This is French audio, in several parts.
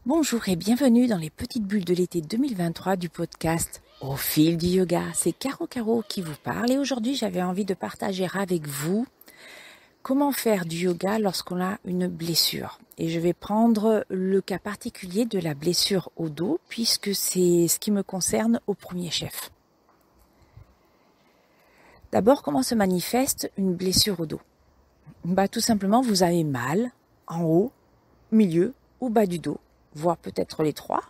Bonjour et bienvenue dans les petites bulles de l'été 2023 du podcast Au fil du yoga. C'est Caro qui vous parle et aujourd'hui j'avais envie de partager avec vous comment faire du yoga lorsqu'on a une blessure. Et je vais prendre le cas particulier de la blessure au dos puisque c'est ce qui me concerne au premier chef. D'abord, comment se manifeste une blessure au dos ? Tout simplement, vous avez mal en haut, milieu ou bas du dos, voire peut-être les trois.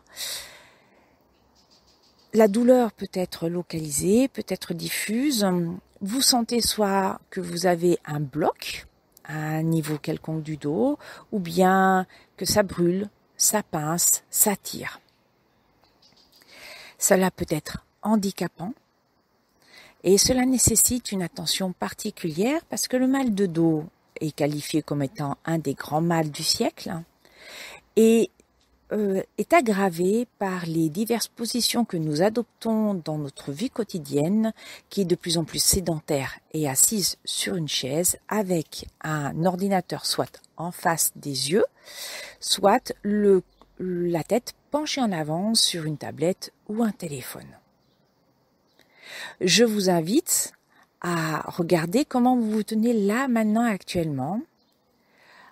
La douleur peut être localisée, peut être diffuse. Vous sentez soit que vous avez un bloc à un niveau quelconque du dos, ou bien que ça brûle, ça pince, ça tire. Cela peut être handicapant et cela nécessite une attention particulière parce que le mal de dos est qualifié comme étant un des grands mals du siècle et est aggravé par les diverses positions que nous adoptons dans notre vie quotidienne, qui est de plus en plus sédentaire et assise sur une chaise avec un ordinateur soit en face des yeux, soit la tête penchée en avant sur une tablette ou un téléphone. Je vous invite à regarder comment vous vous tenez là maintenant actuellement,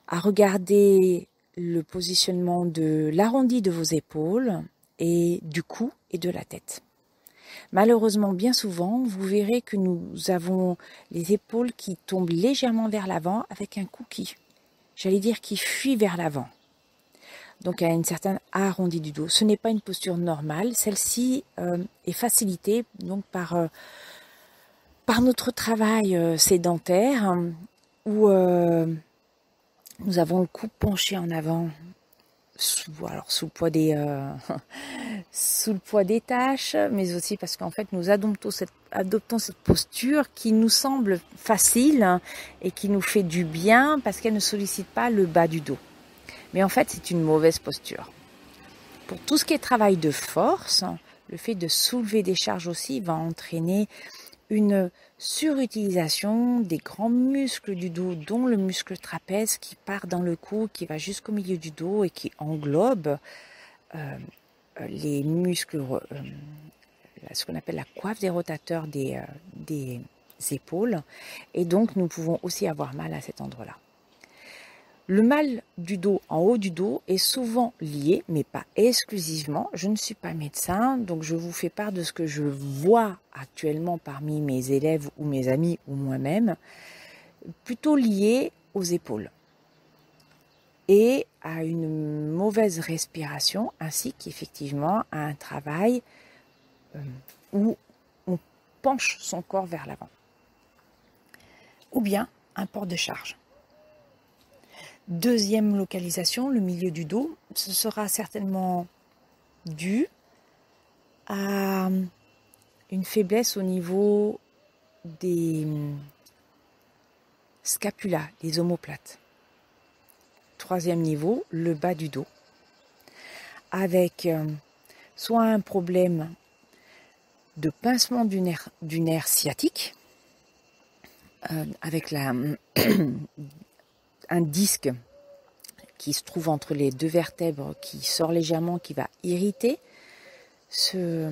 à regarder le positionnement de l'arrondi de vos épaules et du cou et de la tête. Malheureusement, bien souvent, vous verrez que nous avons les épaules qui tombent légèrement vers l'avant avec un cou qui fuit vers l'avant. Donc, à une certaine arrondi du dos. Ce n'est pas une posture normale. Celle-ci est facilitée donc par notre travail sédentaire où nous avons le cou penché en avant sous le poids des tâches, mais aussi parce qu'en fait nous adoptons cette posture qui nous semble facile et qui nous fait du bien parce qu'elle ne sollicite pas le bas du dos. Mais en fait c'est une mauvaise posture. Pour tout ce qui est travail de force, le fait de soulever des charges aussi va entraîner une surutilisation des grands muscles du dos, dont le muscle trapèze qui part dans le cou, qui va jusqu'au milieu du dos et qui englobe les muscles, ce qu'on appelle la coiffe des rotateurs des épaules. Et donc, nous pouvons aussi avoir mal à cet endroit-là. Le mal du dos, en haut du dos, est souvent lié, mais pas exclusivement. Je ne suis pas médecin, donc je vous fais part de ce que je vois actuellement parmi mes élèves ou mes amis ou moi-même, plutôt lié aux épaules et à une mauvaise respiration, ainsi qu'effectivement à un travail où on penche son corps vers l'avant, ou bien un port de charge. Deuxième localisation, le milieu du dos, ce sera certainement dû à une faiblesse au niveau des scapulas, des omoplates. Troisième niveau, le bas du dos, avec soit un problème de pincement du nerf sciatique, avec un disque qui se trouve entre les deux vertèbres qui sort légèrement, qui va irriter ce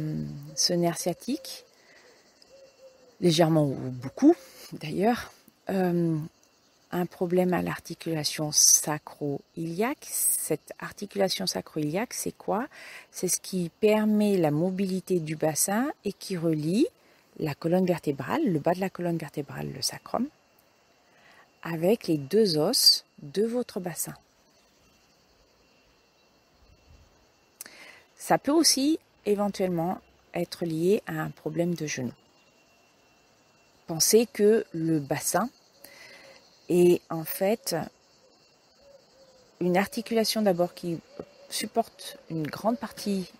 nerf sciatique, légèrement ou beaucoup d'ailleurs. Un problème à l'articulation sacro-iliaque. Cette articulation sacro-iliaque, c'est quoi ? C'est ce qui permet la mobilité du bassin et qui relie la colonne vertébrale, le bas de la colonne vertébrale, le sacrum, avec les deux os de votre bassin. Ça peut aussi éventuellement être lié à un problème de genou. Pensez que le bassin est en fait une articulation d'abord qui supporte une grande partie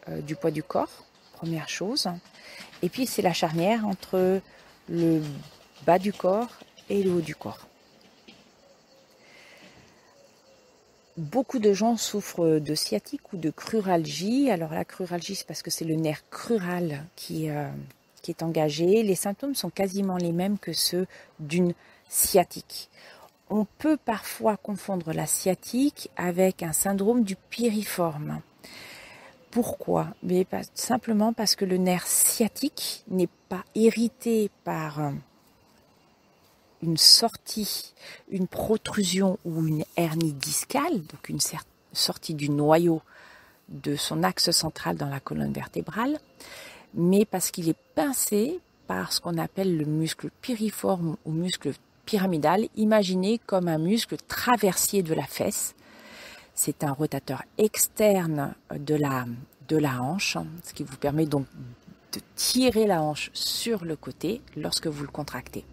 du poids du corps, première chose. Et puis c'est la charnière entre le bas du corps et le haut du corps. Beaucoup de gens souffrent de sciatique ou de cruralgie. Alors la cruralgie, c'est parce que c'est le nerf crural qui est engagé. Les symptômes sont quasiment les mêmes que ceux d'une sciatique. on peut parfois confondre la sciatique avec un syndrome du piriforme. Pourquoi? Mais simplement parce que le nerf sciatique n'est pas irrité par une sortie, une protrusion ou une hernie discale, donc une sortie du noyau de son axe central dans la colonne vertébrale, mais parce qu'il est pincé par ce qu'on appelle le muscle piriforme ou muscle pyramidal, imaginé comme un muscle traversier de la fesse. C'est un rotateur externe de la hanche, ce qui vous permet donc de tirer la hanche sur le côté lorsque vous le contractez.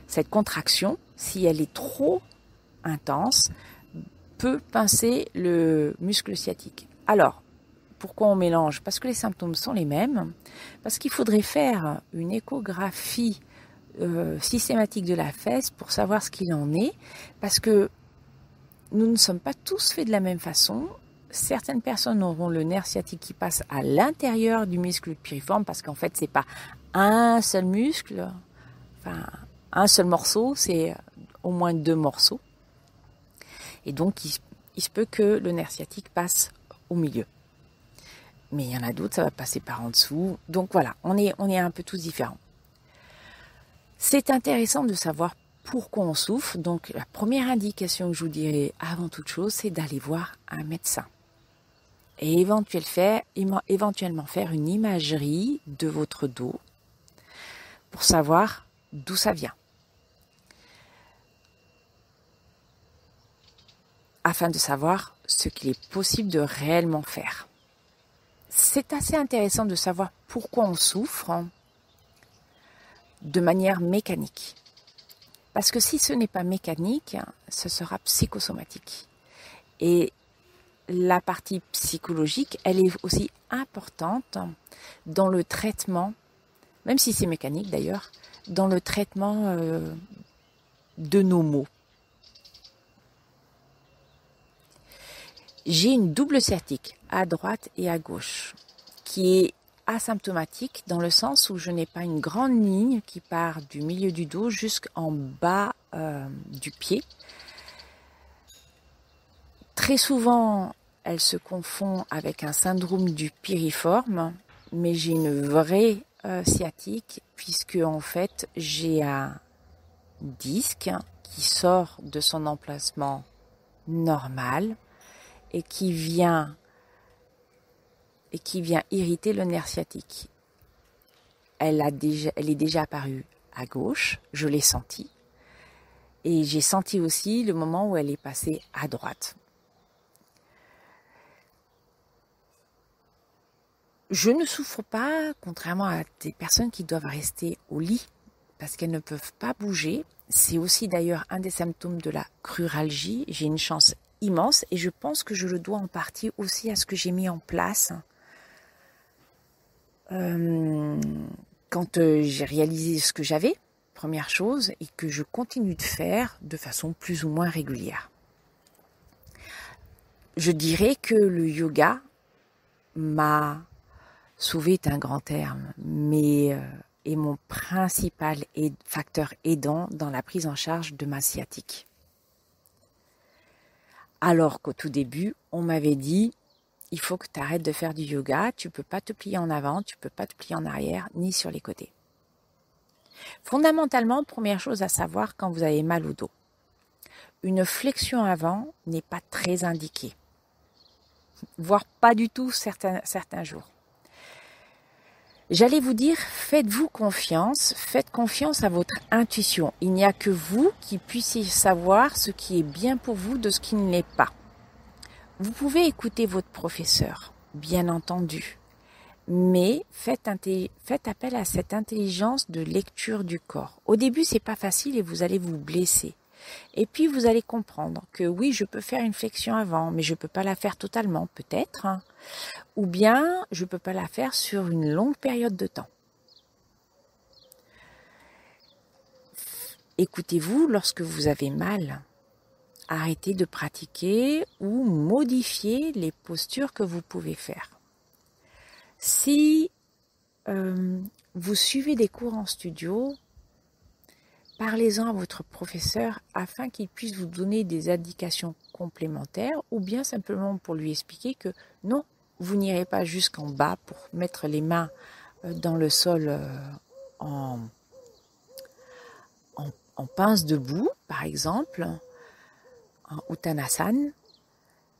Cette contraction, si elle est trop intense, peut pincer le muscle sciatique. Alors, pourquoi on mélange? Parce que les symptômes sont les mêmes, parce qu'il faudrait faire une échographie systématique de la fesse pour savoir ce qu'il en est, parce que nous ne sommes pas tous faits de la même façon. Certaines personnes auront le nerf sciatique qui passe à l'intérieur du muscle piriforme, parce qu'en fait, c'est pas un seul muscle, enfin un seul morceau, c'est au moins 2 morceaux. Et donc, il se peut que le nerf sciatique passe au milieu. Mais il y en a d'autres, ça va passer par en dessous. Donc voilà, on est un peu tous différents. C'est intéressant de savoir pourquoi on souffre. Donc la première indication que je vous dirais avant toute chose, c'est d'aller voir un médecin. Et éventuellement faire une imagerie de votre dos pour savoir d'où ça vient. Afin de savoir ce qu'il est possible de réellement faire. C'est assez intéressant de savoir pourquoi on souffre de manière mécanique. Parce que si ce n'est pas mécanique, ce sera psychosomatique. Et la partie psychologique, elle est aussi importante dans le traitement, même si c'est mécanique d'ailleurs, dans le traitement de nos maux. J'ai une double sciatique à droite et à gauche qui est asymptomatique dans le sens où je n'ai pas une grande ligne qui part du milieu du dos jusqu'en bas du pied. Très souvent, elle se confond avec un syndrome du piriforme, mais j'ai une vraie sciatique puisque en fait j'ai un disque qui sort de son emplacement normal et qui vient irriter le nerf sciatique. Elle est déjà apparue à gauche, je l'ai sentie, et j'ai senti aussi le moment où elle est passée à droite. Je ne souffre pas, contrairement à des personnes qui doivent rester au lit parce qu'elles ne peuvent pas bouger. C'est aussi d'ailleurs un des symptômes de la cruralgie. J'ai une chance immense et je pense que je le dois en partie aussi à ce que j'ai mis en place quand j'ai réalisé ce que j'avais, première chose, et que je continue de faire de façon plus ou moins régulière. Je dirais que le yoga m'a sauvé, est un grand terme, mais est mon principal facteur aidant dans la prise en charge de ma sciatique. Alors qu'au tout début, on m'avait dit il faut que tu arrêtes de faire du yoga, tu ne peux pas te plier en avant, tu ne peux pas te plier en arrière, ni sur les côtés. Fondamentalement, première chose à savoir quand vous avez mal au dos, une flexion avant n'est pas très indiquée, voire pas du tout certains jours. J'allais vous dire, faites confiance à votre intuition. Il n'y a que vous qui puissiez savoir ce qui est bien pour vous de ce qui ne l'est pas. Vous pouvez écouter votre professeur, bien entendu, mais faites appel à cette intelligence de lecture du corps. Au début, c'est pas facile et vous allez vous blesser. Et puis, vous allez comprendre que oui, je peux faire une flexion avant, mais je peux pas la faire totalement, peut-être. Ou bien, je peux pas la faire sur une longue période de temps. Écoutez-vous lorsque vous avez mal. Arrêtez de pratiquer ou modifier les postures que vous pouvez faire. Si vous suivez des cours en studio, parlez-en à votre professeur afin qu'il puisse vous donner des indications complémentaires ou bien simplement pour lui expliquer que non, vous n'irez pas jusqu'en bas pour mettre les mains dans le sol en, en pince debout, par exemple, en Uttanasana,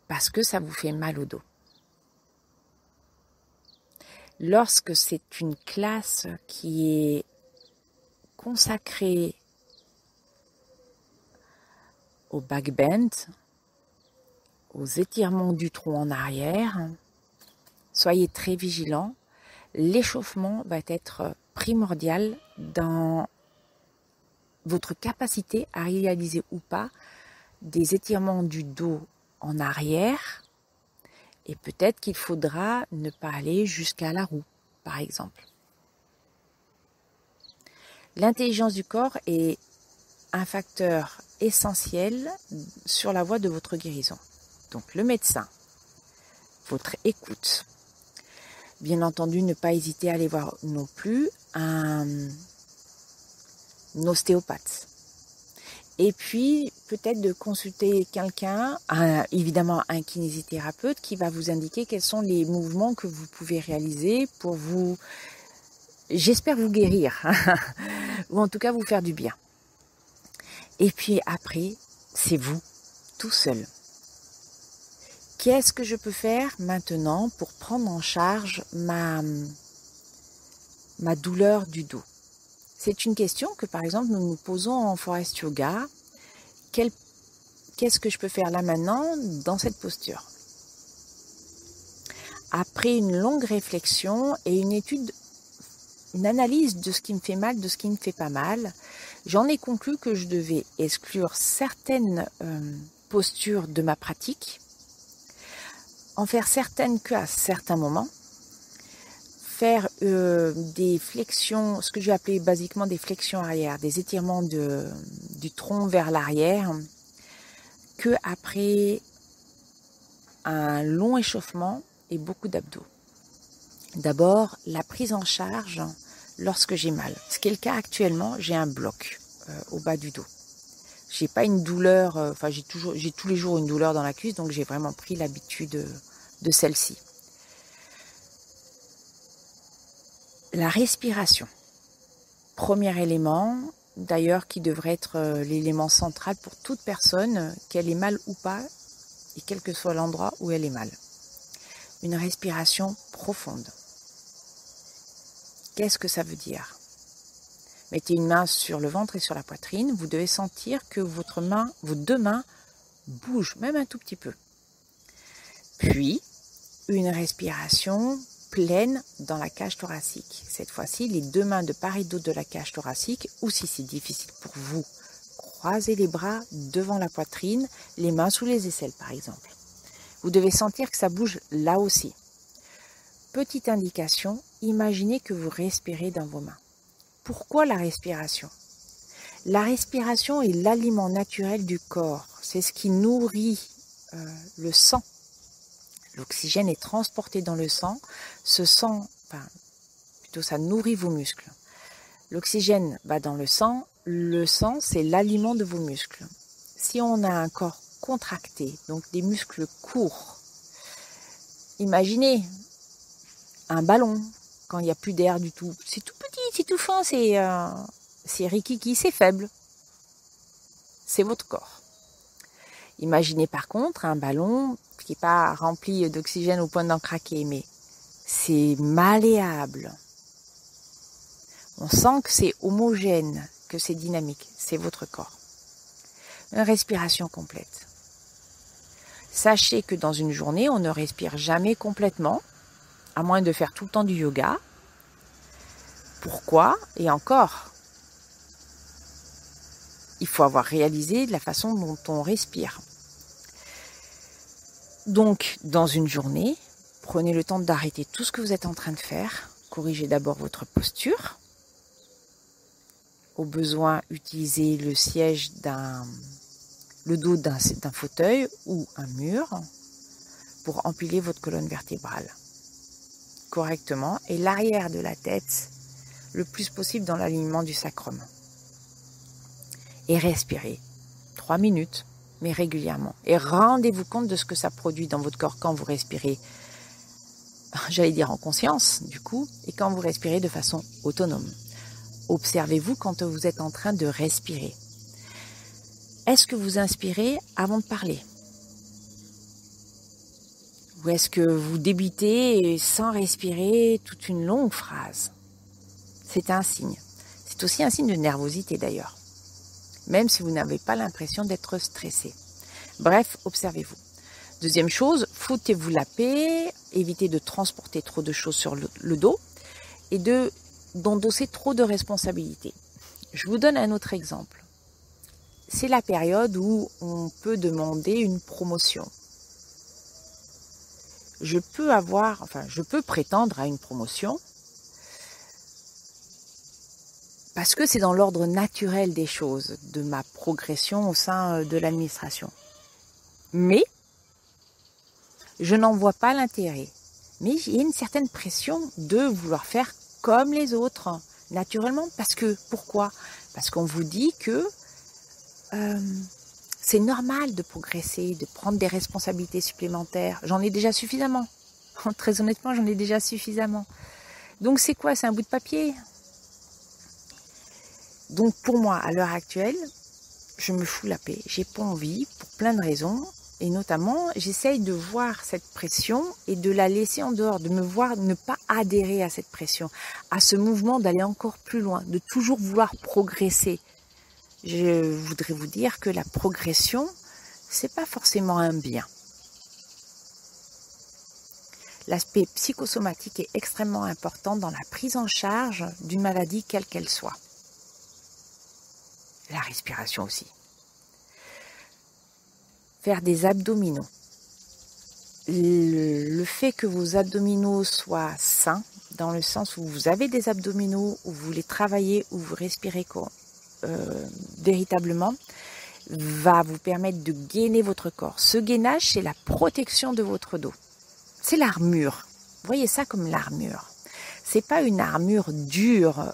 parce que ça vous fait mal au dos. Lorsque c'est une classe qui est consacrée au back bend, aux étirements du tronc en arrière, soyez très vigilants. L'échauffement va être primordial dans votre capacité à réaliser ou pas des étirements du dos en arrière. Et peut-être qu'il faudra ne pas aller jusqu'à la roue, par exemple. L'intelligence du corps est un facteur essentiel sur la voie de votre guérison. Donc le médecin, votre écoute. Bien entendu, ne pas hésiter à aller voir non plus un ostéopathe. Et puis, peut-être de consulter quelqu'un, évidemment un kinésithérapeute, qui va vous indiquer quels sont les mouvements que vous pouvez réaliser pour vous, j'espère vous guérir, ou en tout cas vous faire du bien. Et puis après, c'est vous, tout seul. Qu'est-ce que je peux faire maintenant pour prendre en charge ma douleur du dos? C'est une question que, par exemple, nous nous posons en Forest Yoga. Qu'est-ce que je peux faire là maintenant dans cette posture? Après une longue réflexion et une analyse de ce qui me fait mal, de ce qui ne me fait pas mal, j'en ai conclu que je devais exclure certaines postures de ma pratique, en faire certaines qu'à certains moments, faire des flexions, ce que je vais appeler basiquement des flexions arrière, des étirements du tronc vers l'arrière, que après un long échauffement et beaucoup d'abdos. D'abord, la prise en charge lorsque j'ai mal. Ce qui est le cas actuellement, j'ai un bloc au bas du dos. J'ai pas une douleur, j'ai tous les jours une douleur dans la cuisse, donc j'ai vraiment pris l'habitude de celle-ci. La respiration, premier élément, d'ailleurs qui devrait être l'élément central pour toute personne, qu'elle ait mal ou pas, et quel que soit l'endroit où elle est mal. Une respiration profonde. Qu'est-ce que ça veut dire? Mettez une main sur le ventre et sur la poitrine, vous devez sentir que vos deux mains bougent, même un tout petit peu. Puis, une respiration pleine dans la cage thoracique. Cette fois-ci, les deux mains de part et d'autre de la cage thoracique, ou si c'est difficile pour vous, croisez les bras devant la poitrine, les mains sous les aisselles par exemple. Vous devez sentir que ça bouge là aussi. Petite indication, imaginez que vous respirez dans vos mains. Pourquoi la respiration? La respiration est l'aliment naturel du corps. C'est ce qui nourrit le sang. L'oxygène est transporté dans le sang. Ce sang, ça nourrit vos muscles. L'oxygène va dans le sang. Le sang, c'est l'aliment de vos muscles. Si on a un corps contracté, donc des muscles courts, imaginez un ballon quand il n'y a plus d'air du tout. C'est tout petit, c'est tout fin, c'est rikiki, c'est faible. C'est votre corps. Imaginez par contre un ballon qui n'est pas rempli d'oxygène au point d'en craquer, mais c'est malléable. On sent que c'est homogène, que c'est dynamique. C'est votre corps. Une respiration complète. Sachez que dans une journée, on ne respire jamais complètement, à moins de faire tout le temps du yoga. Pourquoi? Et encore, il faut avoir réalisé la façon dont on respire. Donc, dans une journée, prenez le temps d'arrêter tout ce que vous êtes en train de faire. Corrigez d'abord votre posture. Au besoin, utilisez le siège le dos d'un fauteuil ou un mur pour empiler votre colonne vertébrale correctement et l'arrière de la tête le plus possible dans l'alignement du sacrum. et respirez 3 minutes, mais régulièrement. Et rendez-vous compte de ce que ça produit dans votre corps quand vous respirez, j'allais dire en conscience du coup, et quand vous respirez de façon autonome. Observez-vous quand vous êtes en train de respirer. Est-ce que vous inspirez avant de parler? Ou est-ce que vous débutez sans respirer toute une longue phrase? C'est un signe. C'est aussi un signe de nervosité d'ailleurs, même si vous n'avez pas l'impression d'être stressé. Bref, observez-vous. Deuxième chose, foutez-vous la paix, évitez de transporter trop de choses sur le dos et d'endosser trop de responsabilités. Je vous donne un autre exemple. C'est la période où on peut demander une promotion. Je peux prétendre à une promotion parce que c'est dans l'ordre naturel des choses, de ma progression au sein de l'administration. Mais je n'en vois pas l'intérêt. Mais il y a une certaine pression de vouloir faire comme les autres, naturellement. Pourquoi ? Parce qu'on vous dit que c'est normal de progresser, de prendre des responsabilités supplémentaires. J'en ai déjà suffisamment. Très honnêtement, j'en ai déjà suffisamment. Donc c'est quoi ? C'est un bout de papier. Donc pour moi, à l'heure actuelle, je me fous la paix. J'ai pas envie, pour plein de raisons. Et notamment, j'essaye de voir cette pression et de la laisser en dehors, de me voir ne pas adhérer à cette pression, à ce mouvement d'aller encore plus loin, de toujours vouloir progresser. Je voudrais vous dire que la progression, c'est pas forcément un bien. L'aspect psychosomatique est extrêmement important dans la prise en charge d'une maladie quelle qu'elle soit. La respiration aussi. Faire des abdominaux. Le fait que vos abdominaux soient sains, dans le sens où vous avez des abdominaux, où vous les travaillez, où vous respirez véritablement, va vous permettre de gainer votre corps. Ce gainage, c'est la protection de votre dos. C'est l'armure. Voyez ça comme l'armure. C'est pas une armure dure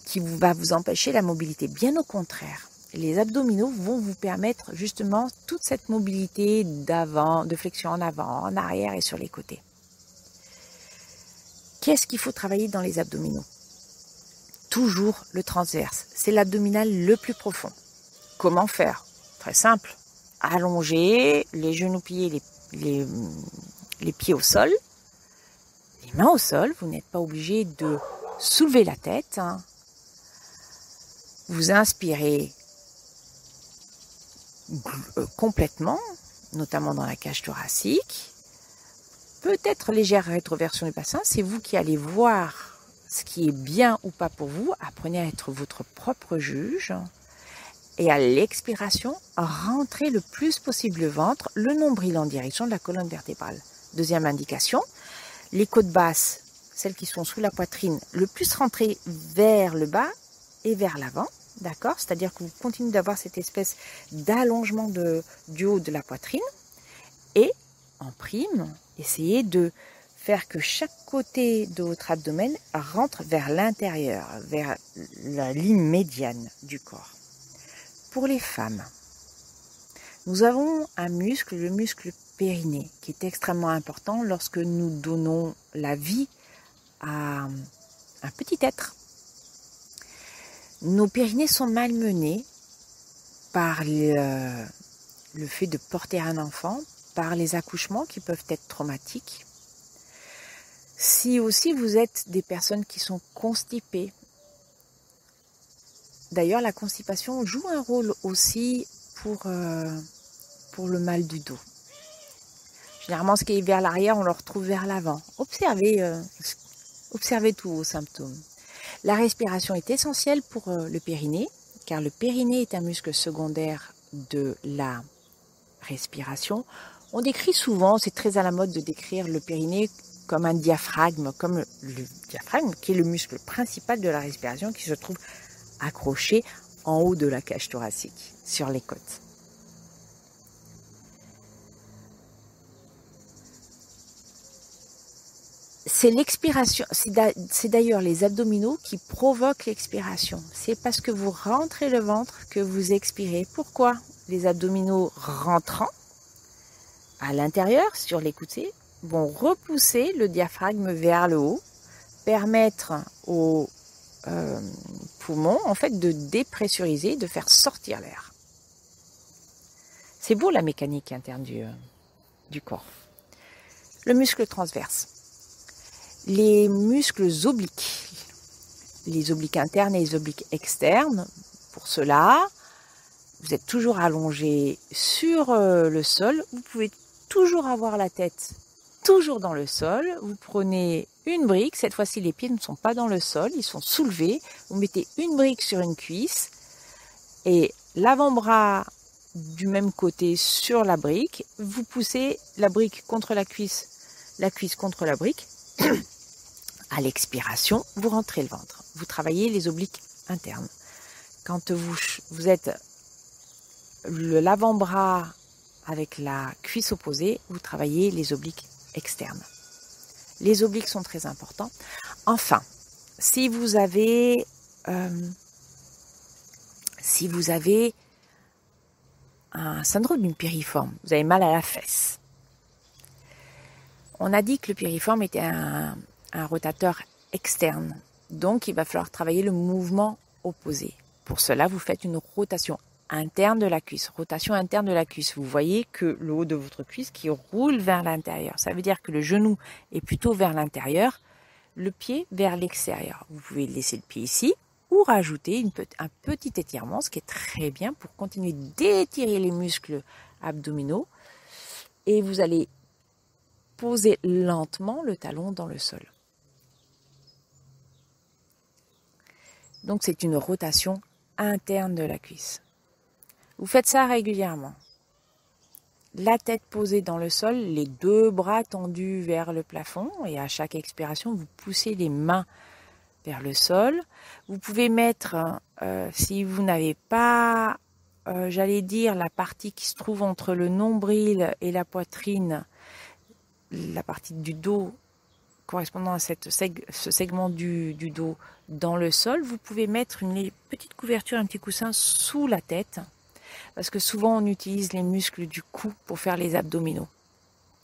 qui va vous empêcher la mobilité. Bien au contraire. Les abdominaux vont vous permettre justement toute cette mobilité d'avant, de flexion en avant, en arrière et sur les côtés. Qu'est-ce qu'il faut travailler dans les abdominaux ? Toujours le transverse. C'est l'abdominal le plus profond. Comment faire ? Très simple. Allonger, les genoux pliés, les pieds au sol, les mains au sol. Vous n'êtes pas obligé de soulever la tête. Vous inspirez complètement, notamment dans la cage thoracique. Peut-être légère rétroversion du bassin, c'est vous qui allez voir ce qui est bien ou pas pour vous. Apprenez à être votre propre juge. Et à l'expiration, rentrez le plus possible le ventre, le nombril en direction de la colonne vertébrale. Deuxième indication, les côtes basses, celles qui sont sous la poitrine, le plus rentrées vers le bas et vers l'avant. D'accord ? C'est-à-dire que vous continuez d'avoir cette espèce d'allongement du haut de la poitrine. Et, en prime, essayez de faire que chaque côté de votre abdomen rentre vers l'intérieur, vers la ligne médiane du corps. Pour les femmes, nous avons un muscle, le muscle périnée, qui est extrêmement important lorsque nous donnons la vie à un petit être. Nos périnées sont malmenées par le fait de porter un enfant, par les accouchements qui peuvent être traumatiques. Si aussi vous êtes des personnes qui sont constipées, d'ailleurs la constipation joue un rôle aussi pour le mal du dos. Généralement ce qui est vers l'arrière, on le retrouve vers l'avant. Observez tous vos symptômes. La respiration est essentielle pour le périnée, car le périnée est un muscle secondaire de la respiration. On décrit souvent, c'est très à la mode de décrire le périnée comme un diaphragme, comme le diaphragme qui est le muscle principal de la respiration qui se trouve accroché en haut de la cage thoracique, sur les côtes. C'est l'expiration, c'est d'ailleurs les abdominaux qui provoquent l'expiration. C'est parce que vous rentrez le ventre que vous expirez. Pourquoi? Les abdominaux rentrant à l'intérieur, sur les côtés, vont repousser le diaphragme vers le haut, permettre aux poumons en fait de dépressuriser, de faire sortir l'air. C'est beau la mécanique interne du corps. Le muscle transverse. Les muscles obliques, les obliques internes et les obliques externes, pour cela, vous êtes toujours allongé sur le sol, vous pouvez toujours avoir la tête toujours dans le sol, vous prenez une brique, cette fois-ci les pieds ne sont pas dans le sol, ils sont soulevés, vous mettez une brique sur une cuisse et l'avant-bras du même côté sur la brique, vous poussez la brique contre la cuisse contre la brique. À l'expiration, vous rentrez le ventre. Vous travaillez les obliques internes. Quand vous êtes l'avant-bras avec la cuisse opposée, vous travaillez les obliques externes. Les obliques sont très importants. Enfin, si vous avez un syndrome d'une piriforme, vous avez mal à la fesse. On a dit que le piriforme était un rotateur externe. Donc, il va falloir travailler le mouvement opposé. Pour cela, vous faites une rotation interne de la cuisse. Rotation interne de la cuisse. Vous voyez que le haut de votre cuisse qui roule vers l'intérieur. Ça veut dire que le genou est plutôt vers l'intérieur, le pied vers l'extérieur. Vous pouvez laisser le pied ici ou rajouter un petit étirement, ce qui est très bien pour continuer d'étirer les muscles abdominaux. Et vous allez poser lentement le talon dans le sol. Donc c'est une rotation interne de la cuisse. Vous faites ça régulièrement. La tête posée dans le sol, les deux bras tendus vers le plafond et à chaque expiration, vous poussez les mains vers le sol. Vous pouvez mettre, si vous n'avez pas, j'allais dire, la partie qui se trouve entre le nombril et la poitrine, la partie du dos correspondant à ce segment du dos dans le sol, vous pouvez mettre une petite couverture, un petit coussin sous la tête, parce que souvent on utilise les muscles du cou pour faire les abdominaux.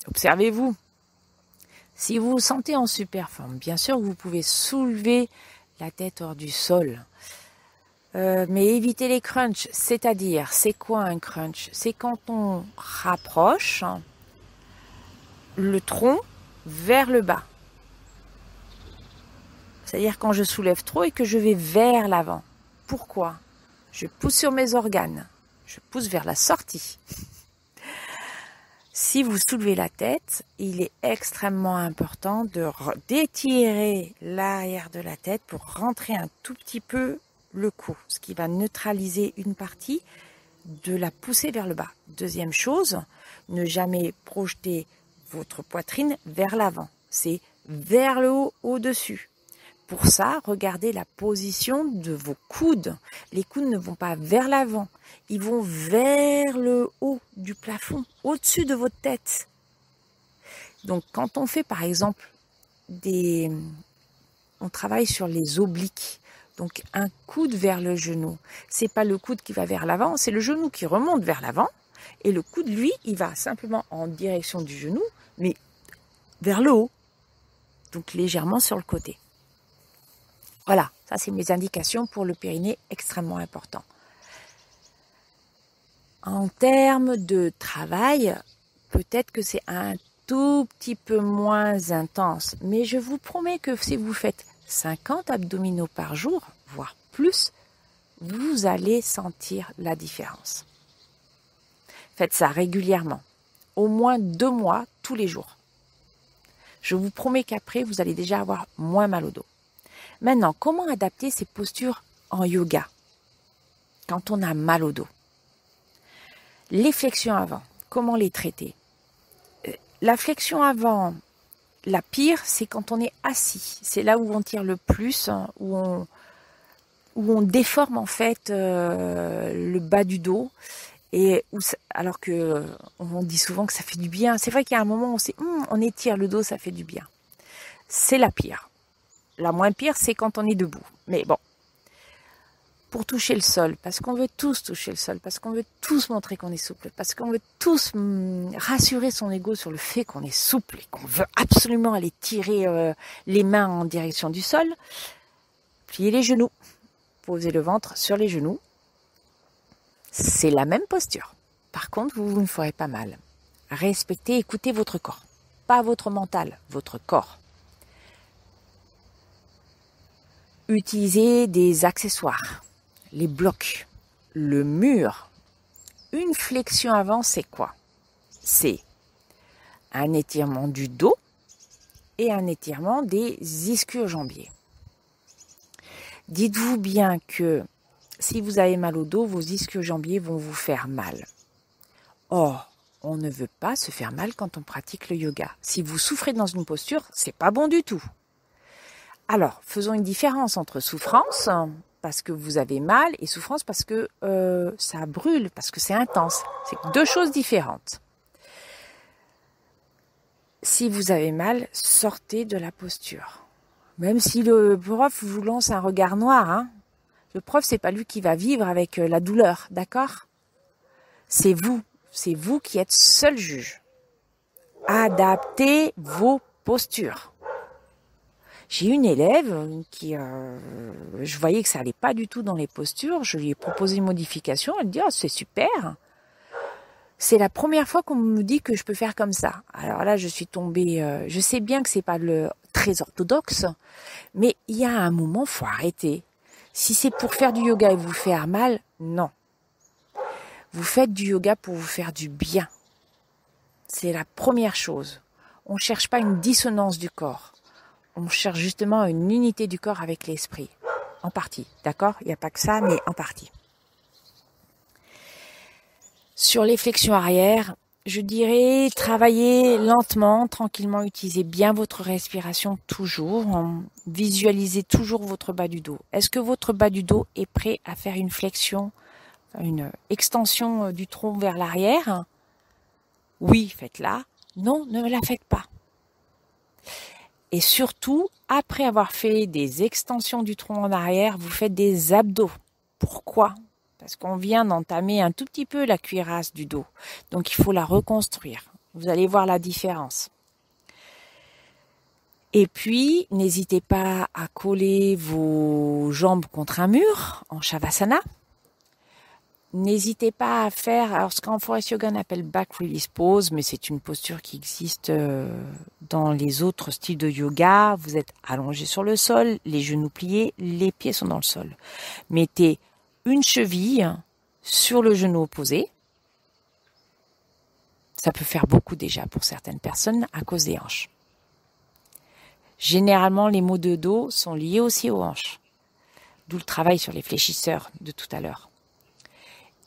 Observez-vous, si vous vous sentez en super forme, bien sûr vous pouvez soulever la tête hors du sol, mais évitez les crunchs, c'est-à-dire, c'est quoi un crunch? C'est quand on rapproche le tronc vers le bas. C'est-à-dire quand je soulève trop et que je vais vers l'avant. Pourquoi? Je pousse sur mes organes. Je pousse vers la sortie. Si vous soulevez la tête, il est extrêmement important d'étirer l'arrière de la tête pour rentrer un tout petit peu le cou, ce qui va neutraliser une partie de la pousser vers le bas. Deuxième chose, ne jamais projeter votre poitrine vers l'avant. C'est vers le haut, au-dessus. Pour ça, regardez la position de vos coudes. Les coudes ne vont pas vers l'avant, ils vont vers le haut du plafond, au-dessus de votre tête. Donc quand on fait par exemple on travaille sur les obliques, donc un coude vers le genou. C'est pas le coude qui va vers l'avant, c'est le genou qui remonte vers l'avant. Et le coude, lui, il va simplement en direction du genou, mais vers le haut, donc légèrement sur le côté. Voilà, ça c'est mes indications pour le périnée, extrêmement important. En termes de travail, peut-être que c'est un tout petit peu moins intense, mais je vous promets que si vous faites 50 abdominaux par jour, voire plus, vous allez sentir la différence. Faites ça régulièrement, au moins 2 mois, tous les jours. Je vous promets qu'après, vous allez déjà avoir moins mal au dos. Maintenant, comment adapter ces postures en yoga quand on a mal au dos? Les flexions avant, comment les traiter? La flexion avant, la pire, c'est quand on est assis. C'est là où on tire le plus, où on déforme en fait le bas du dos. Et alors que on dit souvent que ça fait du bien. C'est vrai qu'il y a un moment où on étire le dos, ça fait du bien. c'est la pire. La moins pire, c'est quand on est debout. Mais bon, pour toucher le sol, parce qu'on veut tous toucher le sol, parce qu'on veut tous montrer qu'on est souple, parce qu'on veut tous rassurer son ego sur le fait qu'on est souple et qu'on veut absolument aller tirer les mains en direction du sol, pliez les genoux, posez le ventre sur les genoux. C'est la même posture. Par contre, vous ne ferez pas mal. Respectez, écoutez votre corps. Pas votre mental, votre corps. Utilisez des accessoires, les blocs, le mur. Une flexion avant, c'est quoi? C'est un étirement du dos et un étirement des ischio-jambiers. Dites-vous bien que si vous avez mal au dos, vos ischio-jambiers vont vous faire mal. Or, on ne veut pas se faire mal quand on pratique le yoga. Si vous souffrez dans une posture, c'est pas bon du tout. Alors, faisons une différence entre souffrance, parce que vous avez mal, et souffrance parce que ça brûle, parce que c'est intense. C'est deux choses différentes. Si vous avez mal, sortez de la posture. Même si le prof vous lance un regard noir, hein. Le prof, c'est pas lui qui va vivre avec la douleur, d'accord? C'est vous qui êtes seul juge. Adaptez vos postures. J'ai une élève qui, je voyais que ça allait pas du tout dans les postures. Je lui ai proposé une modification. Elle me dit, oh, c'est super. C'est la première fois qu'on me dit que je peux faire comme ça. Alors là, je suis tombée. Je sais bien que c'est pas le très orthodoxe, mais il y a un moment, faut arrêter. Si c'est pour faire du yoga et vous faire mal, non. Vous faites du yoga pour vous faire du bien. C'est la première chose. On ne cherche pas une dissonance du corps. On cherche justement une unité du corps avec l'esprit. En partie, d'accord? Il n'y a pas que ça, mais en partie. Sur les flexions arrière, je dirais travaillez lentement, tranquillement, utilisez bien votre respiration toujours. Visualisez toujours votre bas du dos. Est-ce que votre bas du dos est prêt à faire une flexion, une extension du tronc vers l'arrière? Oui, faites-la. Non, ne la faites pas. Et surtout, après avoir fait des extensions du tronc en arrière, vous faites des abdos. Pourquoi? Parce qu'on vient d'entamer un tout petit peu la cuirasse du dos. Donc il faut la reconstruire. Vous allez voir la différence. Et puis, n'hésitez pas à coller vos jambes contre un mur en Shavasana. N'hésitez pas à faire, alors ce qu'en Forest Yoga on appelle back release pose, mais c'est une posture qui existe dans les autres styles de yoga. Vous êtes allongé sur le sol, les genoux pliés, les pieds sont dans le sol. Mettez une cheville sur le genou opposé. Ça peut faire beaucoup déjà pour certaines personnes à cause des hanches. Généralement, les maux de dos sont liés aussi aux hanches. D'où le travail sur les fléchisseurs de tout à l'heure.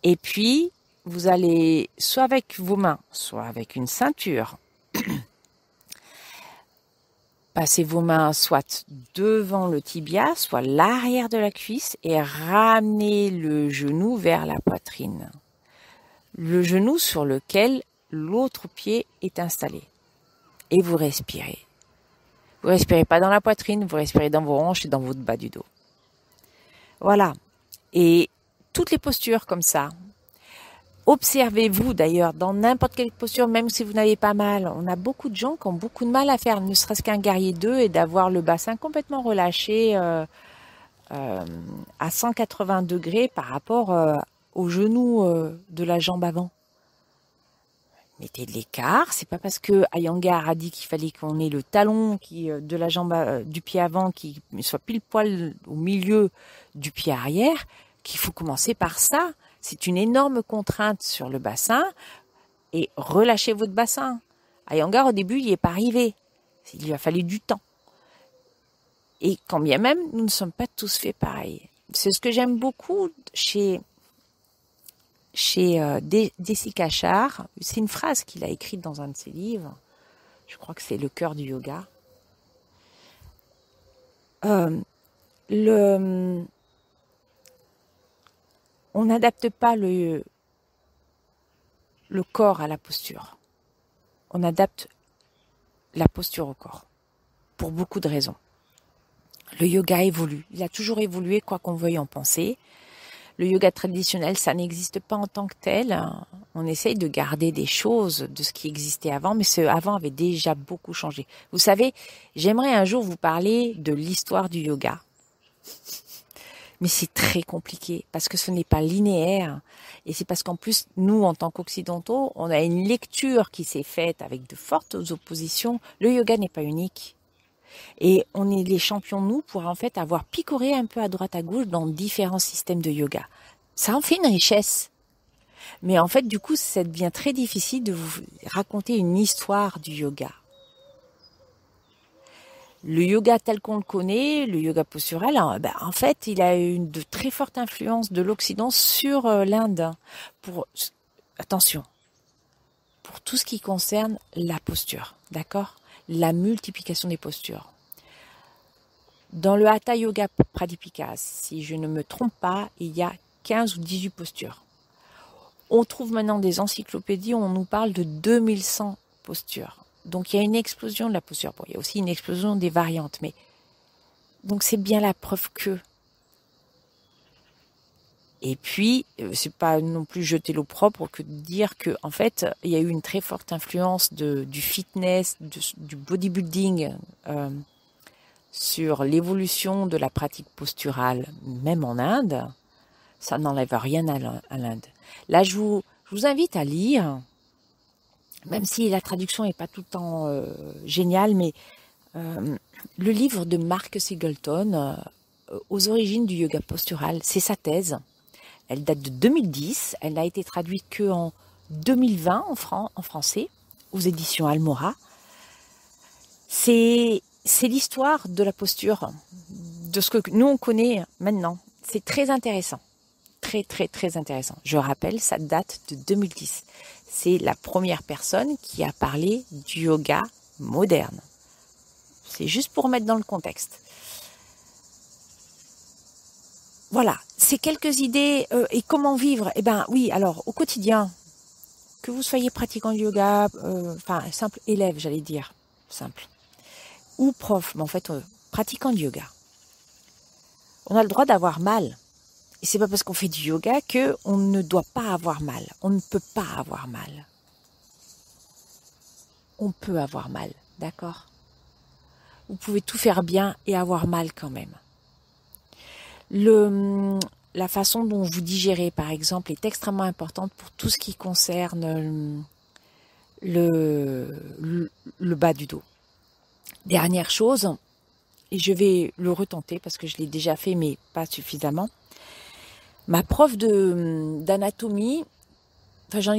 Et puis, vous allez, soit avec vos mains, soit avec une ceinture, passer vos mains soit devant le tibia, soit l'arrière de la cuisse et ramener le genou vers la poitrine. Le genou sur lequel l'autre pied est installé. Et vous respirez. Vous respirez pas dans la poitrine, vous respirez dans vos hanches et dans votre bas du dos. Voilà. Et toutes les postures comme ça. Observez-vous d'ailleurs dans n'importe quelle posture, même si vous n'avez pas mal. On a beaucoup de gens qui ont beaucoup de mal à faire, ne serait-ce qu'un guerrier 2 et d'avoir le bassin complètement relâché à 180 degrés par rapport au genou de la jambe avant. Mettez de l'écart. C'est pas parce que Iyengar a dit qu'il fallait qu'on ait le talon de la jambe du pied avant qui soit pile poil au milieu du pied arrière qu'il faut commencer par ça. C'est une énorme contrainte sur le bassin et relâchez votre bassin. Iyengar, au début, il n'y est pas arrivé. Il lui a fallu du temps. Et quand bien même, nous ne sommes pas tous faits pareil. C'est ce que j'aime beaucoup chez Desi Kachar. C'est une phrase qu'il a écrite dans un de ses livres. Je crois que c'est Le cœur du yoga. On n'adapte pas le corps à la posture. On adapte la posture au corps. pour beaucoup de raisons. Le yoga évolue. Il a toujours évolué, quoi qu'on veuille en penser. Le yoga traditionnel, ça n'existe pas en tant que tel. On essaye de garder des choses de ce qui existait avant, mais ce avant avait déjà beaucoup changé. Vous savez, j'aimerais un jour vous parler de l'histoire du yoga. Mais c'est très compliqué parce que ce n'est pas linéaire. Et c'est parce qu'en plus, nous, en tant qu'occidentaux, on a une lecture qui s'est faite avec de fortes oppositions. Le yoga n'est pas unique. Et on est les champions, nous, pour en fait avoir picoré un peu à droite à gauche dans différents systèmes de yoga. Ça en fait une richesse. Mais en fait, du coup, ça devient très difficile de vous raconter une histoire du yoga. Le yoga tel qu'on le connaît, le yoga postural, en fait, il a une de très forte influence de l'Occident sur l'Inde. Attention, pour tout ce qui concerne la posture, d'accord ? La multiplication des postures. Dans le Hatha Yoga Pradipika, si je ne me trompe pas, il y a 15 ou 18 postures. On trouve maintenant des encyclopédies où on nous parle de 2100 postures. Donc il y a une explosion de la posture. Bon, il y a aussi une explosion des variantes, mais donc c'est bien la preuve que. Et puis, c'est pas non plus jeter l'eau propre que de dire que, en fait, il y a eu une très forte influence du fitness, du bodybuilding sur l'évolution de la pratique posturale, même en Inde. Ça n'enlève rien à l'Inde. Là, je vous invite à lire, même si la traduction n'est pas tout le temps géniale, mais le livre de Mark Singleton, aux origines du yoga postural, c'est sa thèse. Elle date de 2010, elle n'a été traduite qu'en 2020 en français, aux éditions Almora. C'est l'histoire de la posture, de ce que nous on connaît maintenant. C'est très intéressant, très très très intéressant. Je rappelle, ça date de 2010. C'est la première personne qui a parlé du yoga moderne. C'est juste pour mettre dans le contexte. Voilà, c'est quelques idées. Et comment vivre ? Eh bien oui, alors au quotidien, que vous soyez pratiquant de yoga, simple élève, j'allais dire, simple, ou prof, mais en fait, pratiquant de yoga. On a le droit d'avoir mal. Et c'est pas parce qu'on fait du yoga qu'on ne doit pas avoir mal. On ne peut pas avoir mal. On peut avoir mal, d'accord ? Vous pouvez tout faire bien et avoir mal quand même. La façon dont vous digérez, par exemple, est extrêmement importante pour tout ce qui concerne le bas du dos. Dernière chose, et je vais le retenter parce que je l'ai déjà fait, mais pas suffisamment. Ma prof d'anatomie, enfin j'en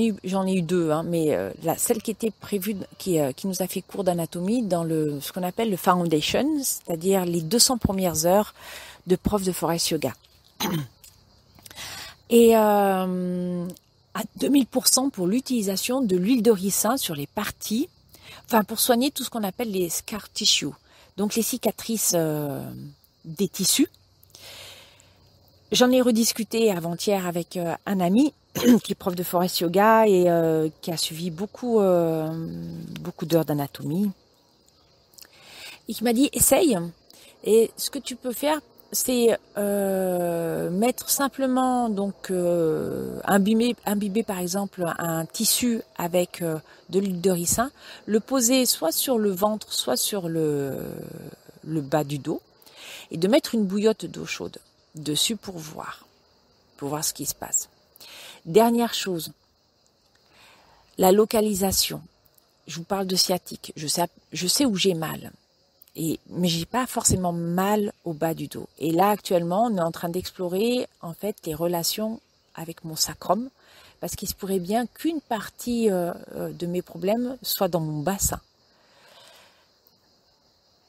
ai eu deux, mais celle qui était prévue, qui nous a fait cours d'anatomie dans ce qu'on appelle le foundation, c'est-à-dire les 200 premières heures de prof de forest yoga. Et à 2000% pour l'utilisation de l'huile de ricin sur les parties, pour soigner tout ce qu'on appelle les scar tissues, donc les cicatrices des tissus. J'en ai rediscuté avant-hier avec un ami qui est prof de forest yoga et qui a suivi beaucoup d'heures d'anatomie. Et qui m'a dit, essaye. Et ce que tu peux faire, c'est mettre simplement, donc imbiber par exemple un tissu avec de l'huile de ricin, le poser soit sur le ventre, soit sur le bas du dos, et de mettre une bouillotte d'eau chaude dessus pour voir ce qui se passe. Dernière chose, la localisation. Je vous parle de sciatique. Je sais où j'ai mal. Mais j'ai pas forcément mal au bas du dos. Et là, actuellement, on est en train d'explorer, en fait, les relations avec mon sacrum, parce qu'il se pourrait bien qu'une partie de mes problèmes soit dans mon bassin.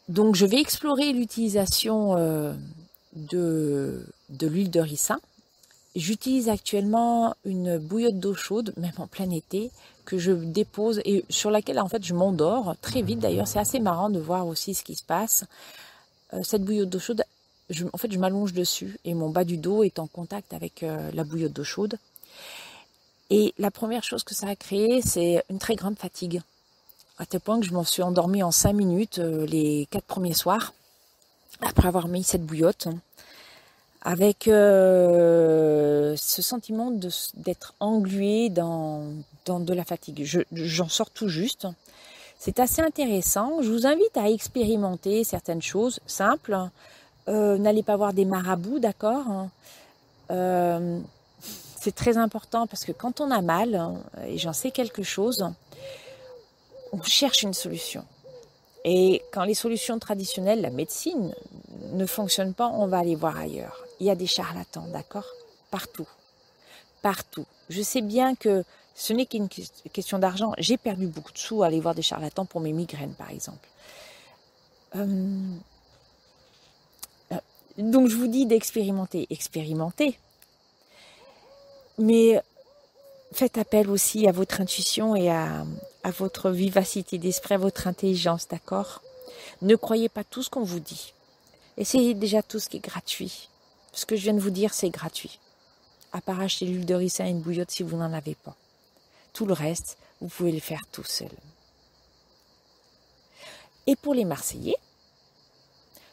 Donc, je vais explorer l'utilisation de l'huile de ricin. J'utilise actuellement une bouillotte d'eau chaude, même en plein été, que je dépose et sur laquelle en fait je m'endors très vite. D'ailleurs, c'est assez marrant de voir aussi ce qui se passe. Cette bouillotte d'eau chaude, je m'allonge dessus et mon bas du dos est en contact avec la bouillotte d'eau chaude. Et la première chose que ça a créé, c'est une très grande fatigue. à tel point que je m'en suis endormie en 5 minutes les 4 premiers soirs, après avoir mis cette bouillotte, avec ce sentiment d'être engluée dans de la fatigue. J'en sors tout juste. C'est assez intéressant. Je vous invite à expérimenter certaines choses simples. N'allez pas voir des marabouts, d'accord ? C'est très important parce que quand on a mal, et j'en sais quelque chose, on cherche une solution. Et quand les solutions traditionnelles, la médecine, ne fonctionnent pas, on va aller voir ailleurs. Il y a des charlatans, d'accord ? Partout. Partout. Je sais bien que ce n'est qu'une question d'argent. J'ai perdu beaucoup de sous à aller voir des charlatans pour mes migraines, par exemple. Donc je vous dis d'expérimenter. Expérimentez. Mais faites appel aussi à votre intuition et à votre vivacité d'esprit, à votre intelligence, d'accord ? Ne croyez pas tout ce qu'on vous dit. Essayez déjà tout ce qui est gratuit. Ce que je viens de vous dire, c'est gratuit. À part acheter l'huile de ricin et une bouillotte si vous n'en avez pas. Tout le reste, vous pouvez le faire tout seul. Et pour les Marseillais,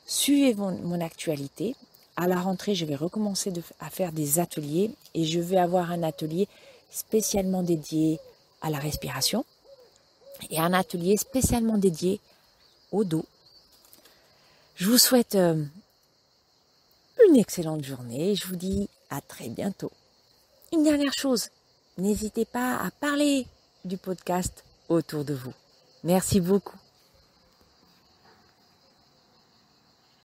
suivez mon actualité. À la rentrée, je vais recommencer à faire des ateliers et je vais avoir un atelier spécialement dédié à la respiration et un atelier spécialement dédié au dos. Je vous souhaite une excellente journée et je vous dis à très bientôt. Une dernière chose, n'hésitez pas à parler du podcast autour de vous. Merci beaucoup.